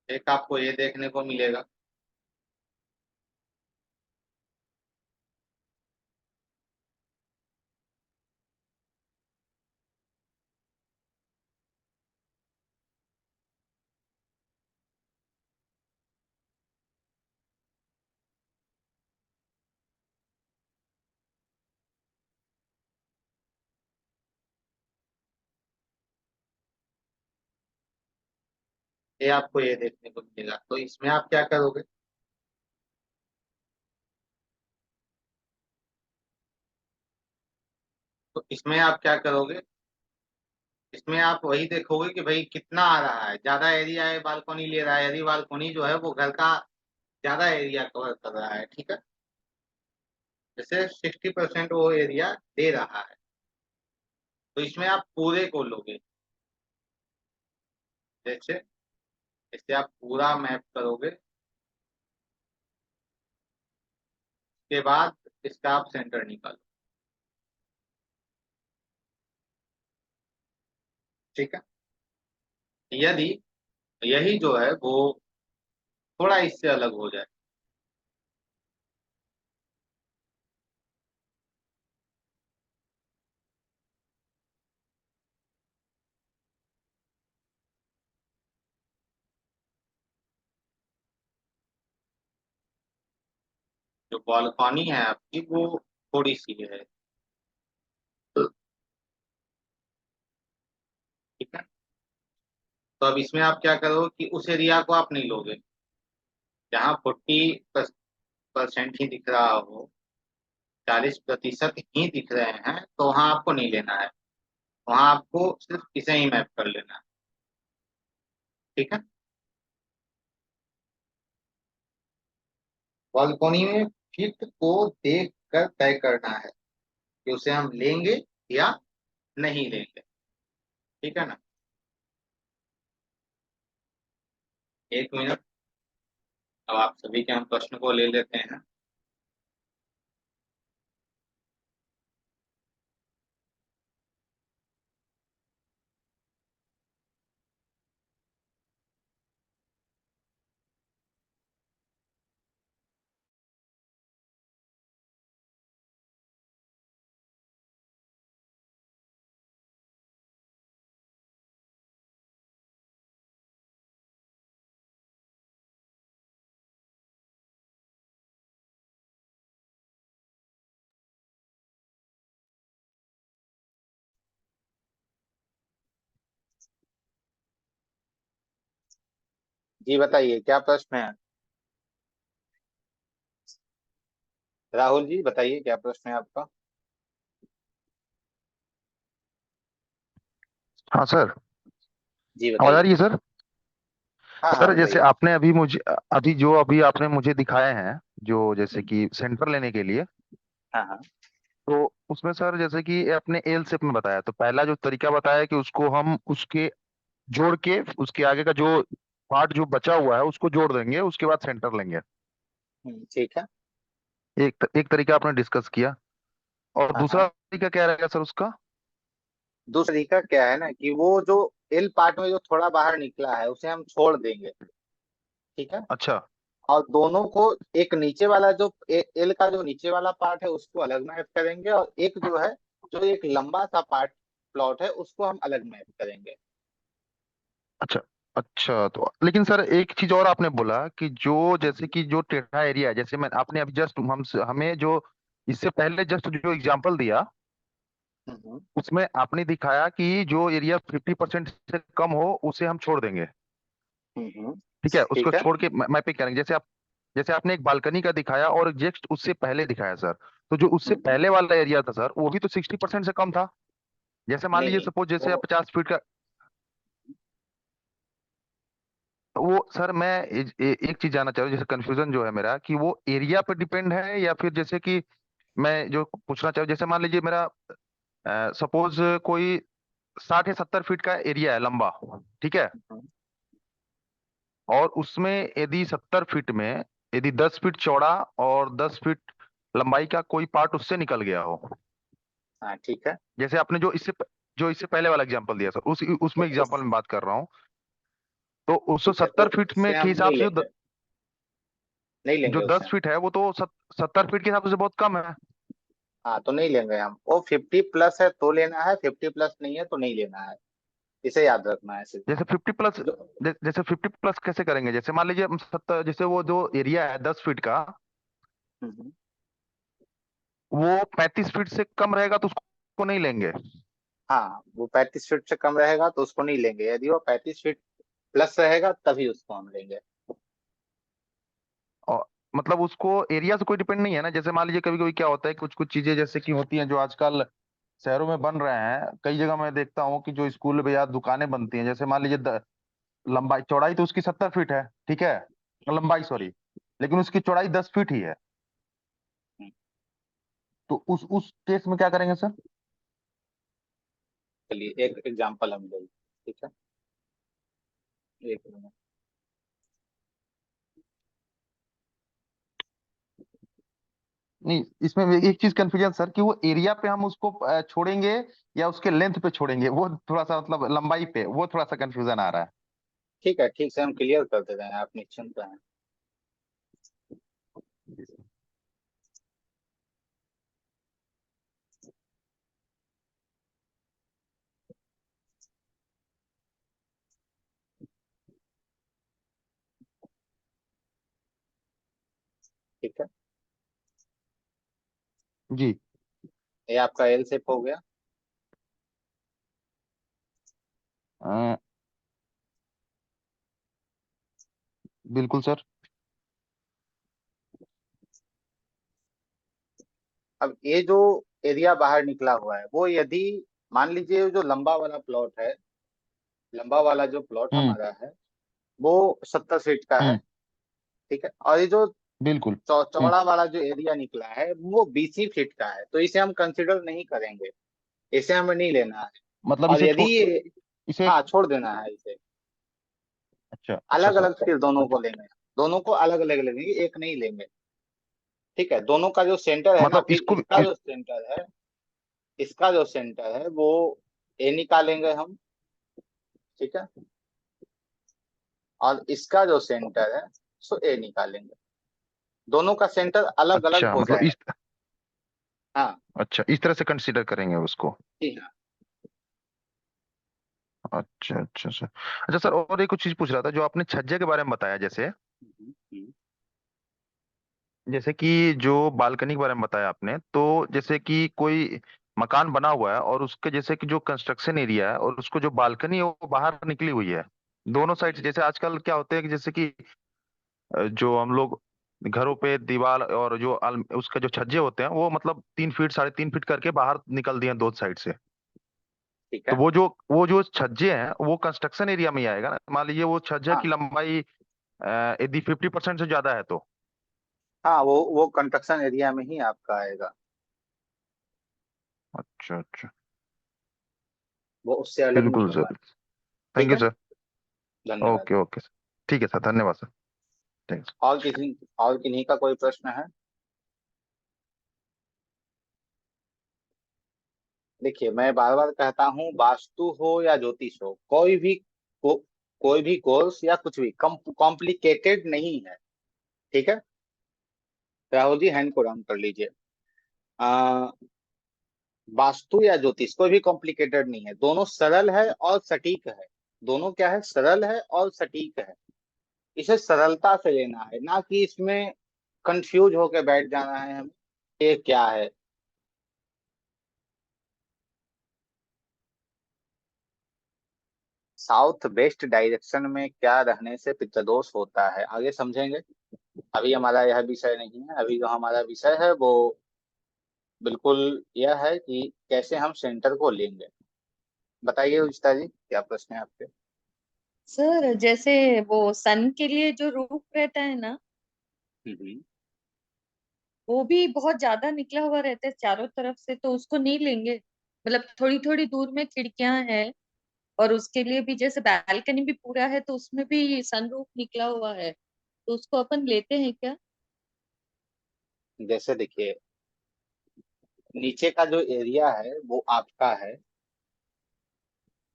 एक आपको ये देखने को मिलेगा, ये आपको ये देखने को मिलेगा। तो इसमें आप क्या करोगे? तो इसमें आप क्या करोगे? इसमें आप वही देखोगे कि भाई कितना आ रहा है, ज्यादा एरिया है, बालकनी ले रहा है, यदि बालकनी जो है वो घर का ज्यादा एरिया कवर कर रहा है, ठीक है, जैसे 60% वो एरिया दे रहा है, तो इसमें आप पूरे को लोगे। जैसे इससे आप पूरा मैप करोगे, उसके बाद इसका आप सेंटर निकालो। ठीक है, यदि यही जो है वो थोड़ा इससे अलग हो जाए, जो बालकनी है आपकी वो थोड़ी सी है, ठीक है। तो अब इसमें आप क्या करोगे कि उस एरिया को आप नहीं लोगे जहाँ 40% ही दिख रहा हो, 40% ही दिख रहे हैं, तो वहां आपको नहीं लेना है। वहां आपको सिर्फ इसे ही मैप कर लेना है। ठीक है, बालकोनी में फिट को देख कर तय करना है कि उसे हम लेंगे या नहीं लेंगे। ठीक है ना? 1 मिनट, अब आप सभी के हम प्रश्न को ले लेते हैं। जी बताइए क्या प्रश्न है? राहुल जी बताइए क्या प्रश्न है आपका? हाँ सर। जी आवाज आ बताइए। रही है सर? हाँ हाँ सर जैसे बताइए। आपने अभी आपने मुझे दिखाए हैं, जो जैसे कि सेंटर लेने के लिए, हाँ हाँ। तो उसमें सर जैसे कि ये आपने एल शेप में बताया, तो पहला जो तरीका बताया कि उसको हम उसके जोड़ के उसके आगे का जो पार्ट जो बचा हुआ है उसको जोड़ देंगे, उसके बाद सेंटर लेंगे। ठीक है। एक तरीका आपने डिस्कस किया, और हाँ हाँ। दूसरा तरीका क्या रहेगा सर उसका? दूसरा तरीका क्या है ना कि वो जो एल पार्ट में जो थोड़ा बाहर निकला है उसे हम छोड़ देंगे। ठीक है। अच्छा। और दोनों को, एक नीचे वाला जो एल का जो नीचे वाला पार्ट है उसको अलग मैप करेंगे, और एक जो है, जो एक लंबा सा पार्ट प्लॉट है उसको हम अलग मैप करेंगे। अच्छा। अच्छा, तो लेकिन सर एक चीज और आपने बोला कि जो जैसे कि जो टेढ़ा एरिया है, जैसे मैं आपने अभी जस्ट हम हमें जो इससे पहले जस्ट जो एग्जांपल दिया, हम्म। उसमें आपने दिखाया कि जो एरिया 50% से कम हो उसे हम छोड़ देंगे। ठीक है, उसको ठीक है। छोड़ के मैपिंग करेंगे। जैसे आपने एक बालकनी का दिखाया और जस्ट उससे पहले दिखाया सर, तो जो उससे हम्म, पहले वाला एरिया था सर, वो भी तो 60% से कम था। जैसे मान नहीं लीजिए नहीं सपोज, जैसे आप वो 50 फीट का, तो वो सर मैं एक चीज जानना चाह रहा हूँ, जैसे कंफ्यूजन जो है मेरा, कि वो एरिया पे डिपेंड है या फिर जैसे कि मैं जो पूछना चाहूँ, जैसे मान लीजिए मेरा सपोज कोई 60 या 70 फीट का एरिया है लंबा, ठीक है, और उसमें यदि 70 फीट में यदि 10 फीट चौड़ा और 10 फीट लंबाई का कोई पार्ट उससे निकल गया हो, हाँ ठीक है। जैसे आपने जो इससे पहले वाला एग्जांपल दिया सर, तो उसमें एग्जांपल उस में बात कर रहा हूँ, तो उसको ठीक है, तो 70 फीट में उससे के हम हिसाब नहीं से लेंगे, नहीं जो लेंगे उससे दस हम। फीट है वो तो 70 फीट के हिसाब से बहुत कम है। हाँ तो नहीं लेंगे हम, वो 50+ है तो लेना है, 50+ नहीं है तो नहीं लेना है, इसे याद रखना है सिर्फ। जैसे 50 प्लस, जो जैसे 50 प्लस कैसे करेंगे? जैसे मान लीजिए हम 70, जैसे वो जो एरिया है 10 फीट का, हम्म, वो 35 फीट से कम रहेगा तो उसको नहीं लेंगे। हाँ वो 35 फीट से कम रहेगा तो उसको नहीं लेंगे, यदि वो 35 फीट+ रहेगा तभी उसको हम लेंगे। और मतलब उसको एरिया से कोई डिपेंड नहीं है ना? जैसे मान लीजिए कभी कभी क्या होता है, कुछ कुछ चीजें जैसे कि होती हैं जो आजकल शहरों में बन रहे हैं, कई जगह मैं देखता हूँ कि जो स्कूल या दुकानें बनती हैं, जैसे मान लीजिए लंबाई चौड़ाई तो उसकी 70 फीट है, ठीक है, लंबाई सॉरी, लेकिन उसकी चौड़ाई 10 फीट ही है, हम्म, तो उस केस में क्या करेंगे सर? चलिए एक एग्जांपल हम लेंगे, ठीक है, एक मिनट। नहीं, इसमें एक चीज कंफ्यूजन सर, कि वो एरिया पे हम उसको छोड़ेंगे या उसके लेंथ पे छोड़ेंगे, वो थोड़ा सा मतलब लंबाई पे, वो थोड़ा सा कंफ्यूजन आ रहा है। ठीक है, ठीक से हम क्लियर कर दे रहे हैं, आप निश्चिंत रहें। ठीक है, जी। ये आपका एल शेप हो गया। अ, बिल्कुल सर। अब ये जो एरिया बाहर निकला हुआ है, वो यदि मान लीजिए जो लंबा वाला प्लॉट है, लंबा वाला जो प्लॉट हम्म। हमारा है वो 70 फीट का है, हम्म। ठीक है, और ये जो बिल्कुल। हम्म। चौड़ा वाला जो एरिया निकला है वो 20 फीट का है, तो इसे हम कंसिडर नहीं करेंगे, इसे हमें नहीं लेना है। मतलब और इसे यदि छोड़, इसे, हाँ छोड़ देना है इसे, अच्छा अच्छा अलग सर। अलग फिर दोनों को लेंगे, दोनों को अलग अलग लेंगे, एक नहीं लेंगे। ठीक है, दोनों का जो सेंटर है ना, मतलब फिर इसको इसका जो सेंटर है, इसका जो सेंटर है वो ए निकालेंगे हम, ठीक है, और इसका जो सेंटर है सो ए निकालेंगे, दोनों का सेंटर अलग अलग अच्छा हो मतलब जाएगा। इस, हाँ अच्छा इस तरह से कंसीडर करेंगे उसको। जी हाँ। अच्छा अच्छा सर। अच्छा सर, और एक चीज पूछ रहा था, जो आपने छज्जे के बारे में बताया, जैसे हम्म, जैसे कि जो बालकनी के बारे में बताया आपने, तो जैसे कि कोई मकान बना हुआ है और उसके जैसे कि जो कंस्ट्रक्शन एरिया है और उसको जो बालकनी है वो बाहर निकली हुई है दोनों साइड से। जैसे आजकल क्या होते हैं कि जैसे कि जो हम लोग घरों पे दीवार और जो उसका जो छज्जे होते हैं वो मतलब 3 फीट 3.5 फीट करके बाहर निकल दिए हैं दो साइड से। ठीक तो है। वो जो छज्जे हैं वो कंस्ट्रक्शन एरिया में ही आएगा ना? मान लीजिए वो छज्जे की हाँ लंबाई यदि 50% से ज्यादा है तो। हाँ वो कंस्ट्रक्शन एरिया में ही आपका आएगा, अच्छा अच्छा। वो उससे अलग नहीं बिल्कुल होगा। सर। थैंक ठीक यू है, सर। धन्यवाद। Okay okay sir. ठीक है सर, धन्यवाद सर। थैंक्स। और किन्हीं का कोई प्रश्न है? देखिए मैं बार बार कहता हूँ, वास्तु हो या ज्योतिष हो, कोई भी कोर्स या कुछ भी कॉम्प्लिकेटेड नहीं है, ठीक है। राहुल जी हैंड को डाउन कर लीजिए। आ, वास्तु या ज्योतिष कोई भी कॉम्प्लिकेटेड नहीं है, दोनों सरल है और सटीक है, दोनों क्या है, सरल है और सटीक है। इसे सरलता से लेना है, ना कि इसमें कंफ्यूज होकर बैठ जाना है हमें, ये क्या है। साउथ वेस्ट डायरेक्शन में क्या रहने से पित्तदोष होता है, आगे समझेंगे। अभी हमारा यह विषय नहीं है, अभी जो हमारा विषय है वो बिल्कुल यह है कि कैसे हम सेंटर को लेंगे। बताइए उषिता जी, क्या प्रश्न है आपके। सर जैसे वो सन के लिए जो रूप रहता है ना, हम्म। वो भी बहुत ज्यादा निकला हुआ रहता है चारों तरफ से, तो उसको नहीं लेंगे? मतलब थोड़ी थोड़ी दूर में खिड़कियां हैं, और उसके लिए भी जैसे बैल्कनी भी पूरा है तो उसमें भी सनरूफ निकला हुआ है, तो उसको अपन लेते हैं क्या? जैसे देखिए, नीचे का जो एरिया है वो आपका है,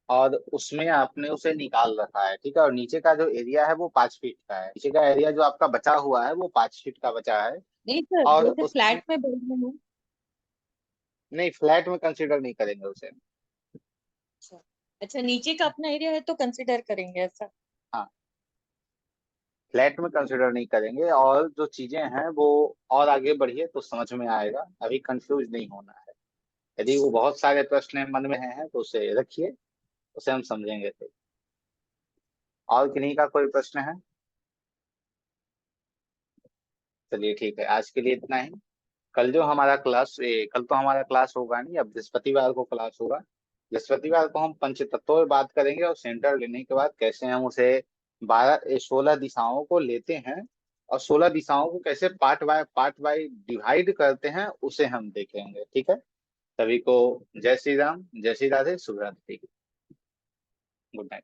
और उसमें आपने उसे निकाल रखा है, ठीक है। और नीचे का जो एरिया है वो 5 फीट का है, नीचे का एरिया जो आपका बचा हुआ है वो 5 फीट का बचा है। नहीं सर, और जैसे उसमें फ्लैट में बैठ रही हूँ। नहीं, फ्लैट में कंसीडर नहीं करेंगे उसे। अच्छा। अच्छा, नीचे का अपना एरिया है तो कंसिडर करेंगे ऐसा? हाँ, फ्लैट में कंसीडर नहीं करेंगे। और जो चीजें हैं वो, और आगे बढ़िए तो समझ में आएगा, अभी कंफ्यूज नहीं होना है। यदि वो बहुत सारे प्रश्न मन में हैं तो उसे रखिए, उसे हम समझेंगे फिर। और किन्हीं का कोई प्रश्न है? चलिए ठीक है, आज के लिए इतना ही। कल जो हमारा क्लास कल तो हमारा क्लास होगा नहीं, अब बृहस्पतिवार को क्लास होगा। बृहस्पतिवार को हम पंचतत्वों पर बात करेंगे, और सेंटर लेने के बाद कैसे हम उसे 16 दिशाओं को लेते हैं, और 16 दिशाओं को कैसे पार्ट बाय डिवाइड करते हैं उसे हम देखेंगे, ठीक है। सभी को जय श्री राम, जय श्री राधे, शुभ रात्रि। Good night.